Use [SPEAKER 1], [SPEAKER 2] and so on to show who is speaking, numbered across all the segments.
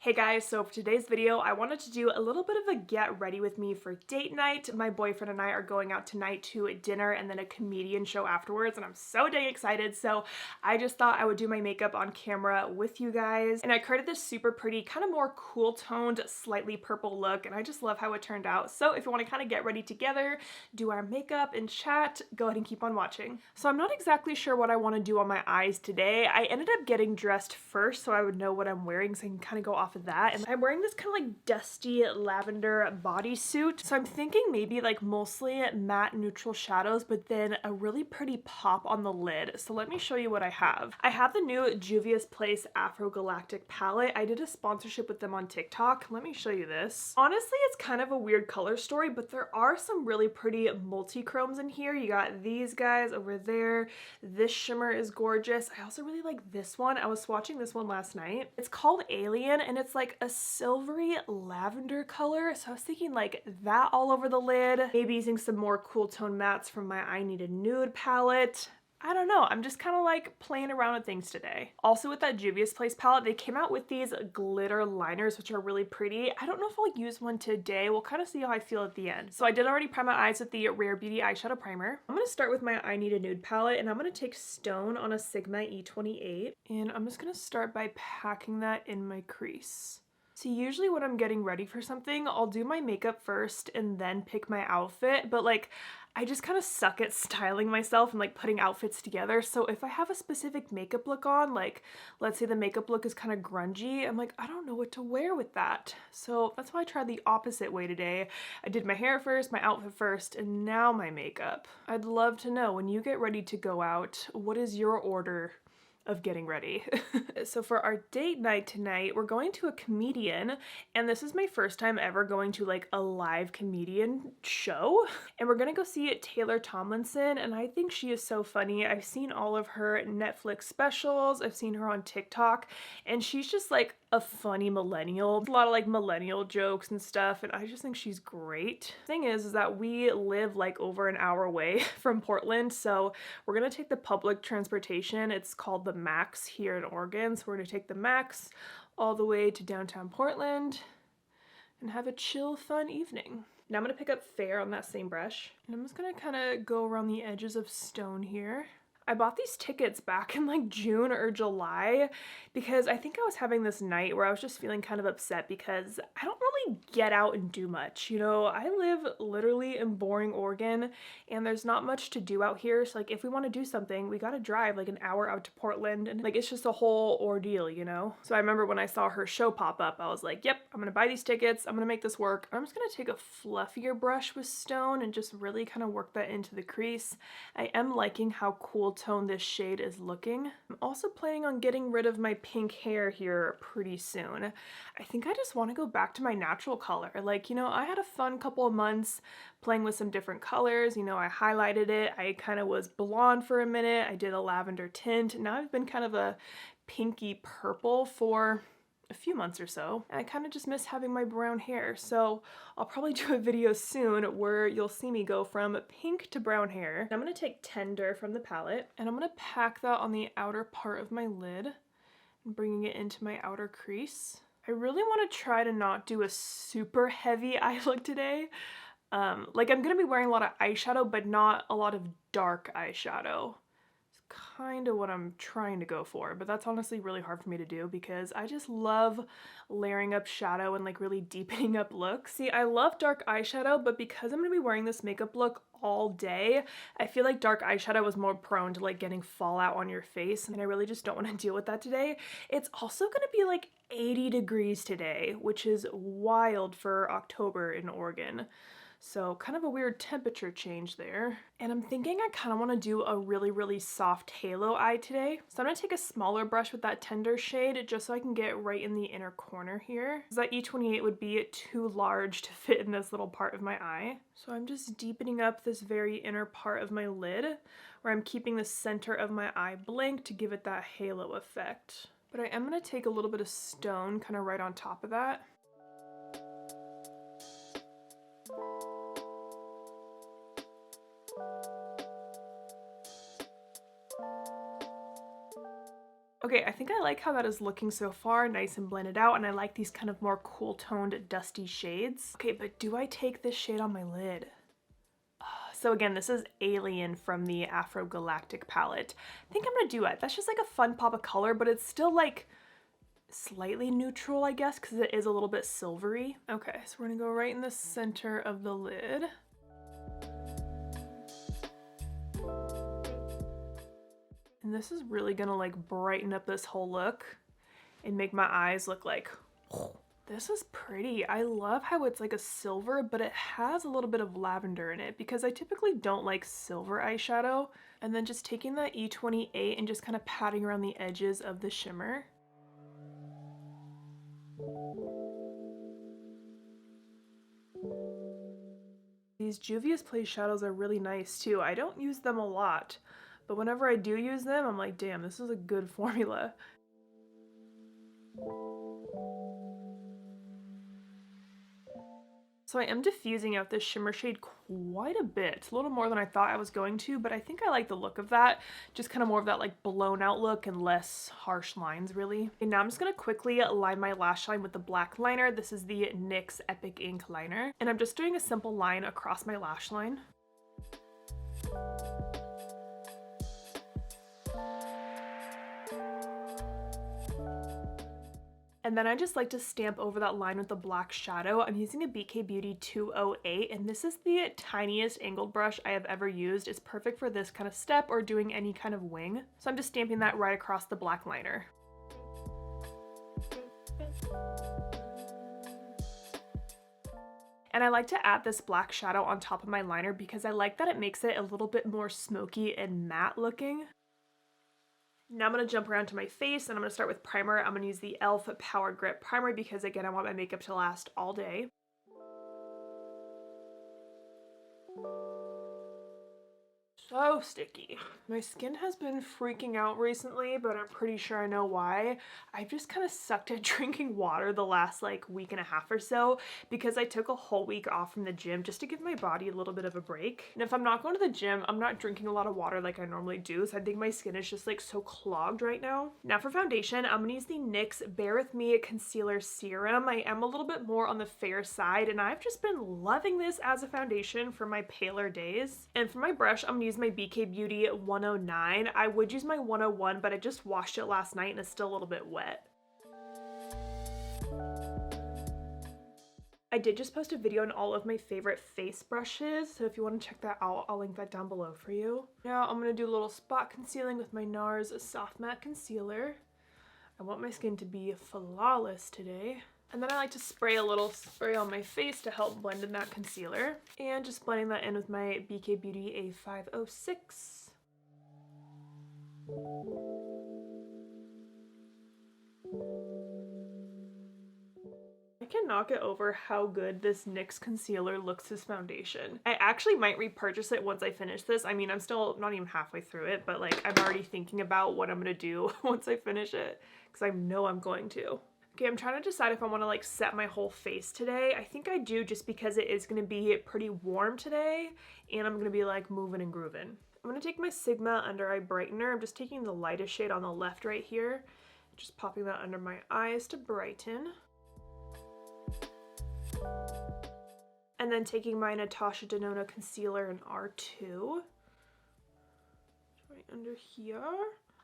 [SPEAKER 1] Hey guys, so for today's video, I wanted to do a little bit of a get ready with me for date night. My boyfriend and I are going out tonight to a dinner and then a comedian show afterwards, and I'm so dang excited. So I just thought I would do my makeup on camera with you guys. And I created this super pretty, kind of more cool toned, slightly purple look, and I just love how it turned out. So if you want to kind of get ready together, do our makeup and chat, go ahead and keep on watching. So I'm not exactly sure what I want to do on my eyes today. I ended up getting dressed first so I would know what I'm wearing so I can kind of go off of that. And I'm wearing this kind of like dusty lavender bodysuit. So I'm thinking maybe like mostly matte neutral shadows, but then a really pretty pop on the lid. So let me show you what I have. I have the new Juvia's Place Afro Galactic palette. I did a sponsorship with them on TikTok. Let me show you this. Honestly, it's kind of a weird color story, but there are some really pretty multi-chromes in here. You got these guys over there. This shimmer is gorgeous. I also really like this one. I was swatching this one last night. It's called Alien and it's like a silvery lavender color. So I was thinking like that all over the lid. Maybe using some more cool tone mattes from my I Need a Nude palette. I don't know, I'm just kind of like playing around with things today. Also with that Juvia's Place palette, they came out with these glitter liners, which are really pretty. I don't know if I'll use one today. We'll kind of see how I feel at the end. So I did already prime my eyes with the Rare Beauty eyeshadow primer. I'm going to start with my I Need a Nude palette, and I'm going to take Stone on a Sigma E28. And I'm just going to start by packing that in my crease. So usually when I'm getting ready for something, I'll do my makeup first and then pick my outfit, but like I just kind of suck at styling myself and like putting outfits together. So if I have a specific makeup look on, like let's say the makeup look is kind of grungy, I'm like, I don't know what to wear with that. So that's why I tried the opposite way today. I did my hair first, my outfit first, and now my makeup. I'd love to know, when you get ready to go out, what is your order of getting ready? So for our date night tonight, we're going to a comedian, and this is my first time ever going to like a live comedian show. And we're gonna go see Taylor Tomlinson, and I think she is so funny. I've seen all of her Netflix specials, I've seen her on TikTok, and she's just like a funny millennial. A lot of like millennial jokes and stuff, and I just think she's great. Thing is that we live like over an hour away from Portland, so we're gonna take the public transportation. It's called the Max here in Oregon, so we're gonna take the Max all the way to downtown Portland and have a chill, fun evening. Now I'm gonna pick up Fair on that same brush, and I'm just gonna kind of go around the edges of Stone here. I bought these tickets back in like June or July because I think I was having this night where I was just feeling kind of upset because I don't really get out and do much. You know, I live literally in boring Oregon and there's not much to do out here. So like if we want to do something, we got to drive like an hour out to Portland, and like it's just a whole ordeal, you know? So I remember when I saw her show pop up, I was like, yep, I'm gonna buy these tickets. I'm gonna make this work. I'm just gonna take a fluffier brush with Stone and just really kind of work that into the crease. I am liking how cool tone this shade is looking. I'm also planning on getting rid of my pink hair here pretty soon. I think I just want to go back to my natural color. Like, you know, I had a fun couple of months playing with some different colors. You know, I highlighted it. I kind of was blonde for a minute. I did a lavender tint. Now I've been kind of a pinky purple for a few months or so, and I kind of just miss having my brown hair. So I'll probably do a video soon where you'll see me go from pink to brown hair. I'm gonna take Tender from the palette, and I'm gonna pack that on the outer part of my lid and bringing it into my outer crease. I really want to try to not do a super heavy eye look today. Like I'm gonna be wearing a lot of eyeshadow, but not a lot of dark eyeshadow. Kind of what I'm trying to go for, but that's honestly really hard for me to do because I just love layering up shadow and like really deepening up looks. See, I love dark eyeshadow, but because I'm gonna be wearing this makeup look all day, I feel like dark eyeshadow was more prone to like getting fallout on your face, and I really just don't want to deal with that today. It's also gonna be like 80 degrees today, which is wild for October in Oregon. So kind of a weird temperature change there. And I'm thinking I kind of want to do a really, really soft halo eye today. So I'm going to take a smaller brush with that Tender shade just so I can get right in the inner corner here. Because that E28 would be too large to fit in this little part of my eye. So I'm just deepening up this very inner part of my lid where I'm keeping the center of my eye blank to give it that halo effect. But I am going to take a little bit of Stone kind of right on top of that. Okay, I think I like how that is looking so far, nice and blended out, and I like these kind of more cool toned dusty shades. Okay, but do I take this shade on my lid? So again, this is Alien from the Afro Galactic palette. I think I'm gonna do it. That's just like a fun pop of color, but it's still like slightly neutral, I guess, because it is a little bit silvery. Okay, so we're gonna go right in the center of the lid. And this is really gonna like brighten up this whole look and make my eyes look like, oh, this is pretty. I love how it's like a silver, but it has a little bit of lavender in it because I typically don't like silver eyeshadow. And then just taking that E28 and just kind of patting around the edges of the shimmer. These Juvia's Place shadows are really nice too. I don't use them a lot, but whenever I do use them, I'm like, damn, this is a good formula. So I am diffusing out this shimmer shade quite a bit, a little more than I thought I was going to, but I think I like the look of that. Just kind of more of that like blown out look and less harsh lines really. And now I'm just gonna quickly line my lash line with the black liner. This is the NYX Epic Ink liner. And I'm just doing a simple line across my lash line. And then I just like to stamp over that line with the black shadow. I'm using a BK Beauty 208, and this is the tiniest angled brush I have ever used. It's perfect for this kind of step or doing any kind of wing. So I'm just stamping that right across the black liner. And I like to add this black shadow on top of my liner because I like that it makes it a little bit more smoky and matte looking. Now I'm going to jump around to my face and I'm going to start with primer. I'm going to use the e.l.f. Power Grip Primer because again, I want my makeup to last all day. So sticky. My skin has been freaking out recently, but I'm pretty sure I know why. I've just kind of sucked at drinking water the last like week and a half or so because I took a whole week off from the gym just to give my body a little bit of a break. And if I'm not going to the gym, I'm not drinking a lot of water like I normally do, so I think my skin is just like so clogged right now. Now for foundation, I'm gonna use the NYX Bare With Me Concealer Serum. I am a little bit more on the fair side and I've just been loving this as a foundation for my paler days. And for my brush, I'm gonna use my BK Beauty 109. I would use my 101, but I just washed it last night and it's still a little bit wet. I did just post a video on all of my favorite face brushes, so if you want to check that out, I'll link that down below for you. Now I'm going to do a little spot concealing with my NARS Soft Matte Concealer. I want my skin to be flawless today. And then I like to spray a little spray on my face to help blend in that concealer. And just blending that in with my BK Beauty A506. I cannot get over how good this NYX concealer looks as foundation. I actually might repurchase it once I finish this. I mean, I'm still not even halfway through it, but like I'm already thinking about what I'm gonna do once I finish it because I know I'm going to. Okay, I'm trying to decide if I want to like set my whole face today. I think I do just because it is going to be pretty warm today and I'm going to be like moving and grooving. I'm going to take my Sigma Under Eye Brightener. I'm just taking the lightest shade on the left right here. Just popping that under my eyes to brighten. And then taking my Natasha Denona Concealer in R2. Right under here.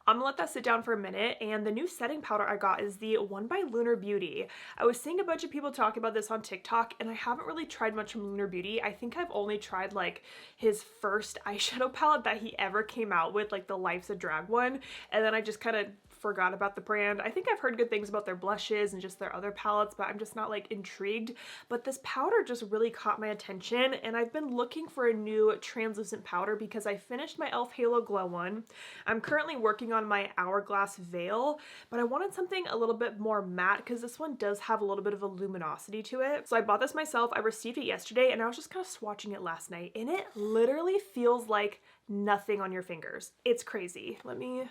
[SPEAKER 1] I'm gonna let that sit down for a minute, and the new setting powder I got is the one by Lunar Beauty. I was seeing a bunch of people talk about this on TikTok, and I haven't really tried much from Lunar Beauty. I think I've only tried like his first eyeshadow palette that he ever came out with, like the Life's a Drag one, and then I just kind of forgot about the brand. I think I've heard good things about their blushes and just their other palettes, but I'm just not like intrigued. But this powder just really caught my attention, and I've been looking for a new translucent powder because I finished my e.l.f. Halo Glow one. I'm currently working on my Hourglass Veil, but I wanted something a little bit more matte because this one does have a little bit of a luminosity to it. So I bought this myself. I received it yesterday and I was just kind of swatching it last night, and it literally feels like nothing on your fingers. It's crazy. Let me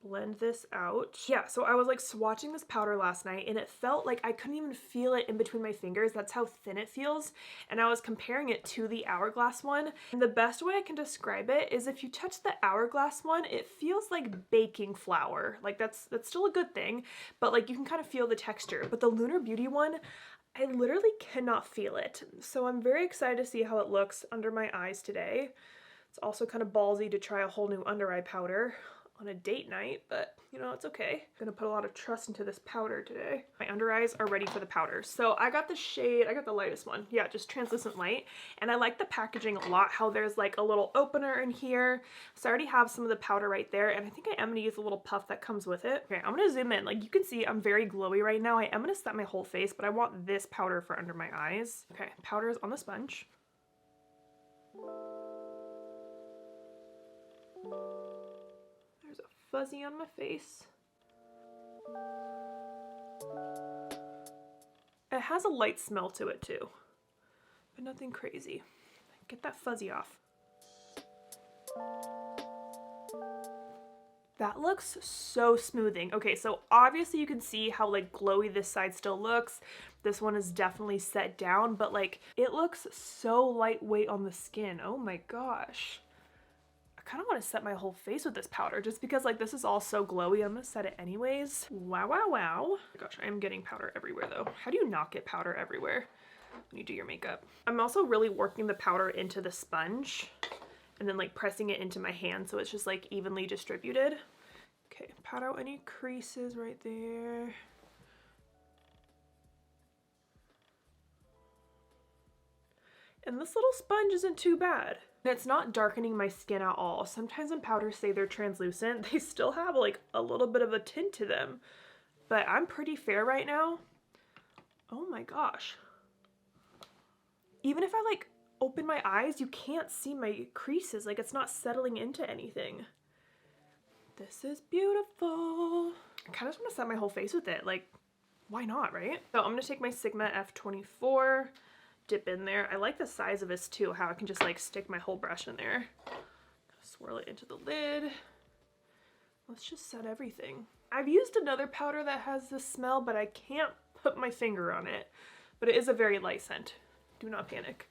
[SPEAKER 1] blend this out. Yeah, so I was like swatching this powder last night and it felt like I couldn't even feel it in between my fingers. That's how thin it feels. And I was comparing it to the Hourglass one. And the best way I can describe it is if you touch the Hourglass one, it feels like baking flour. Like that's still a good thing, but like you can kind of feel the texture. But the Lunar Beauty one, I literally cannot feel it. So I'm very excited to see how it looks under my eyes today. It's also kind of ballsy to try a whole new under eye powder on a date night, but you know, it's okay. I'm gonna put a lot of trust into this powder today. My under eyes are ready for the powder. So I got the shade, I got the lightest one. Yeah, just translucent light. And I like the packaging a lot, how there's like a little opener in here. So I already have some of the powder right there. And I think I am gonna use a little puff that comes with it. Okay, I'm gonna zoom in. Like you can see I'm very glowy right now. I am gonna set my whole face, but I want this powder for under my eyes. Okay, powder is on the sponge. There's a fuzzy on my face. It has a light smell to it too, but nothing crazy. Get that fuzzy off. That looks so smoothing. Okay, so obviously you can see how like glowy this side still looks. This one is definitely set down, but like it looks so lightweight on the skin. Oh my gosh. I kind of want to set my whole face with this powder just because like this is all so glowy. I'm gonna set it anyways. Wow, wow, wow. Oh my gosh, I am getting powder everywhere though. How do you not get powder everywhere when you do your makeup? I'm also really working the powder into the sponge and then like pressing it into my hand so it's just like evenly distributed. Okay, pat out any creases right there. And this little sponge isn't too bad. And it's not darkening my skin at all. Sometimes when powders say they're translucent, they still have like a little bit of a tint to them. But I'm pretty fair right now. Oh my gosh. Even if I like open my eyes, you can't see my creases. Like it's not settling into anything. This is beautiful. I kind of just want to set my whole face with it. Like, why not, right? So I'm gonna take my Sigma F24, dip in there. I like the size of this too, how I can just like stick my whole brush in there. Swirl it into the lid. Let's just set everything. I've used another powder that has this smell, but I can't put my finger on it. But it is a very light scent. Do not panic.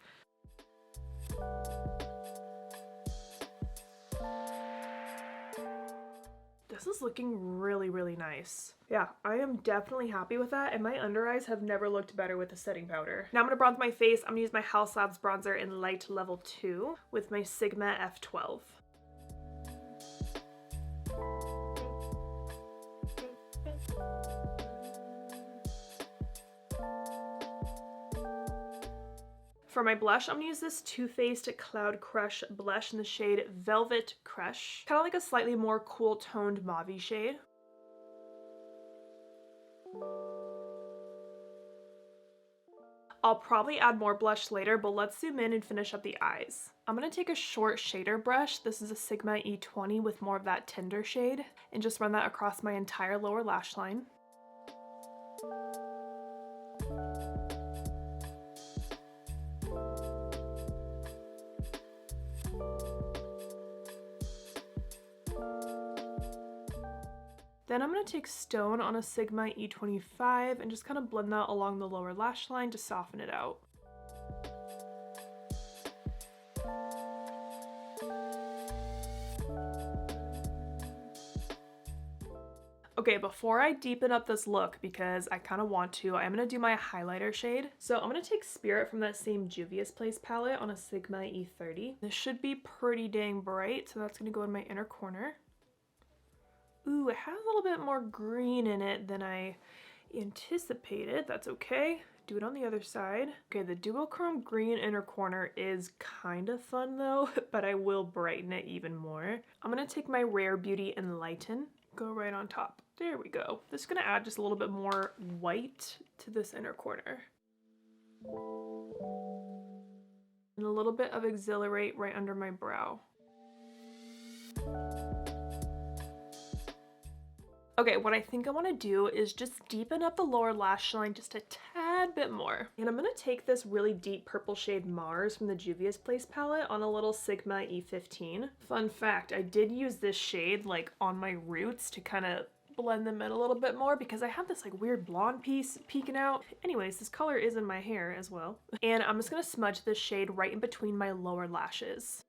[SPEAKER 1] This is looking really, really nice. Yeah, I am definitely happy with that, and my under eyes have never looked better with a setting powder. Now I'm gonna bronze my face. I'm gonna use my Haus Labs bronzer in light level 2 with my Sigma F12. For my blush, I'm gonna use this Too Faced Cloud Crush blush in the shade Velvet Crush. Kind of like a slightly more cool toned mauve shade. I'll probably add more blush later, but let's zoom in and finish up the eyes. I'm gonna take a short shader brush. This is a Sigma E20 with more of that tender shade, and just run that across my entire lower lash line. Then I'm going to take Stone on a Sigma E25 and just kind of blend that along the lower lash line to soften it out. Okay, before I deepen up this look, because I kind of want to, I'm going to do my highlighter shade. So I'm going to take Spirit from that same Juvia's Place palette on a Sigma E30. This should be pretty dang bright, so that's going to go in my inner corner. Ooh, it has a little bit more green in it than I anticipated. That's okay. Do it on the other side. Okay, the duochrome green inner corner is kind of fun though, but I will brighten it even more. I'm gonna take my Rare Beauty Enlighten, go right on top. There we go. This is gonna add just a little bit more white to this inner corner. And a little bit of Exhilarate right under my brow. Okay, what I think I want to do is just deepen up the lower lash line just a tad bit more. And I'm going to take this really deep purple shade Mars from the Juvia's Place palette on a little Sigma E15. Fun fact, I did use this shade like on my roots to kind of blend them in a little bit more because I have this like weird blonde piece peeking out. Anyways, this color is in my hair as well. And I'm just going to smudge this shade right in between my lower lashes.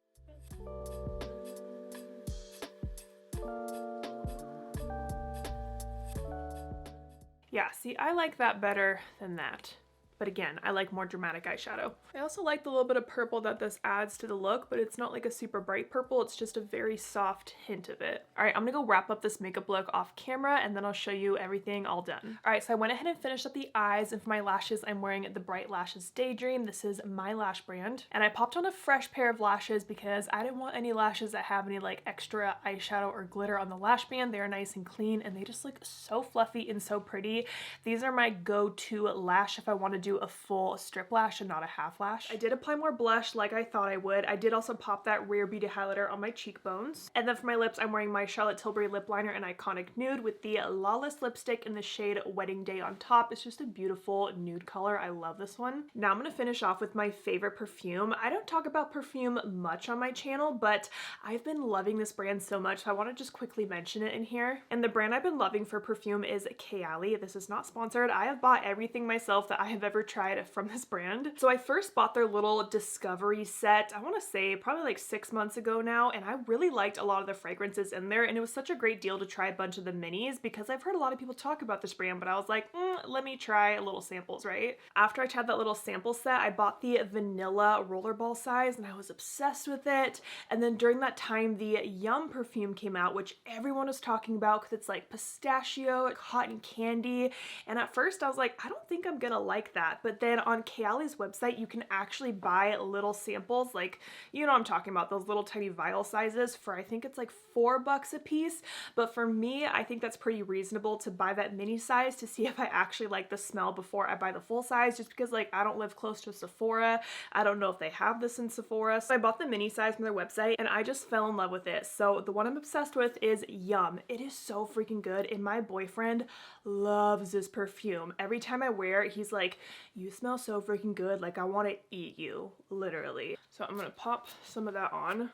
[SPEAKER 1] Yeah, see, I like that better than that. But again, I like more dramatic eyeshadow. I also like the little bit of purple that this adds to the look, but it's not like a super bright purple, it's just a very soft hint of it. All right, I'm gonna go wrap up this makeup look off camera and then I'll show you everything all done. All right, so I went ahead and finished up the eyes, and for my lashes, I'm wearing the Bright Lashes Daydream. This is my lash brand. And I popped on a fresh pair of lashes because I didn't want any lashes that have any like extra eyeshadow or glitter on the lash band. They're nice and clean and they just look so fluffy and so pretty. These are my go-to lash if I want to do a full strip lash and not a half lash. I did apply more blush like I thought I would. I did also pop that Rare Beauty highlighter on my cheekbones. And then for my lips, I'm wearing my Charlotte Tilbury lip liner in Iconic Nude with the Lawless lipstick in the shade Wedding Day on top. It's just a beautiful nude color. I love this one. Now I'm gonna finish off with my favorite perfume. I don't talk about perfume much on my channel, but I've been loving this brand so much, so I want to just quickly mention it in here. And the brand I've been loving for perfume is Kayali. This is not sponsored. I have bought everything myself that I have ever tried from this brand. So I first bought their little discovery set, I want to say probably like 6 months ago now, and I really liked a lot of the fragrances in there, and it was such a great deal to try a bunch of the minis because I've heard a lot of people talk about this brand, but I was like, let me try a little samples, right? After I tried that little sample set, I bought the vanilla rollerball size and I was obsessed with it. And then during that time, the Yum perfume came out, which everyone was talking about because it's like pistachio, cotton candy. And at first I was like, I don't think I'm gonna like that. But then on Kayali's website, you can actually buy little samples, like, you know what I'm talking about, those little tiny vial sizes for, I think it's like $4 a piece. But for me, I think that's pretty reasonable to buy that mini size to see if I actually like the smell before I buy the full size, just because like I don't live close to Sephora. I don't know if they have this in Sephora. So I bought the mini size from their website and I just fell in love with it. So the one I'm obsessed with is Yum. It is so freaking good, and my boyfriend loves this perfume. Every time I wear it, he's like, you smell so freaking good, like I want to eat you, literally. So I'm gonna pop some of that on.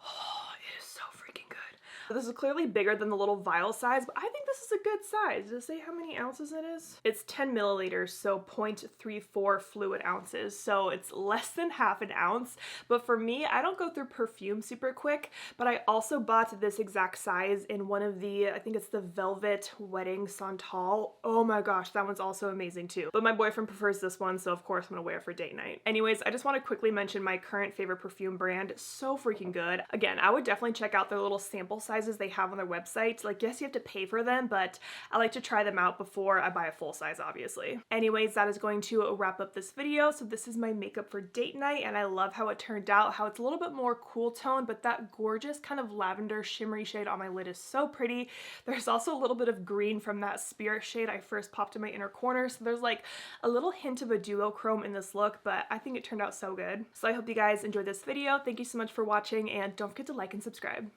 [SPEAKER 1] Oh, it is so freaking good. This is clearly bigger than the little vial size, but I think this is a good size. Does it say how many ounces it is? It's 10 milliliters, so 0.34 fluid ounces. So it's less than half an ounce. But for me, I don't go through perfume super quick, but I also bought this exact size in one of the, I think it's the Velvet Wedding Santal. Oh my gosh, that one's also amazing too. But my boyfriend prefers this one, so of course I'm gonna wear it for date night. Anyways, I just want to quickly mention my current favorite perfume brand. So freaking good. Again, I would definitely check out their little sample size they have on their website. Like, yes, you have to pay for them, but I like to try them out before I buy a full size, obviously. Anyways, that is going to wrap up this video. So this is my makeup for date night, and I love how it turned out, how it's a little bit more cool tone, but that gorgeous kind of lavender shimmery shade on my lid is so pretty. There's also a little bit of green from that Spirit shade I first popped in my inner corner, so there's like a little hint of a duochrome in this look, but I think it turned out so good. So I hope you guys enjoyed this video. Thank you so much for watching, and don't forget to like and subscribe.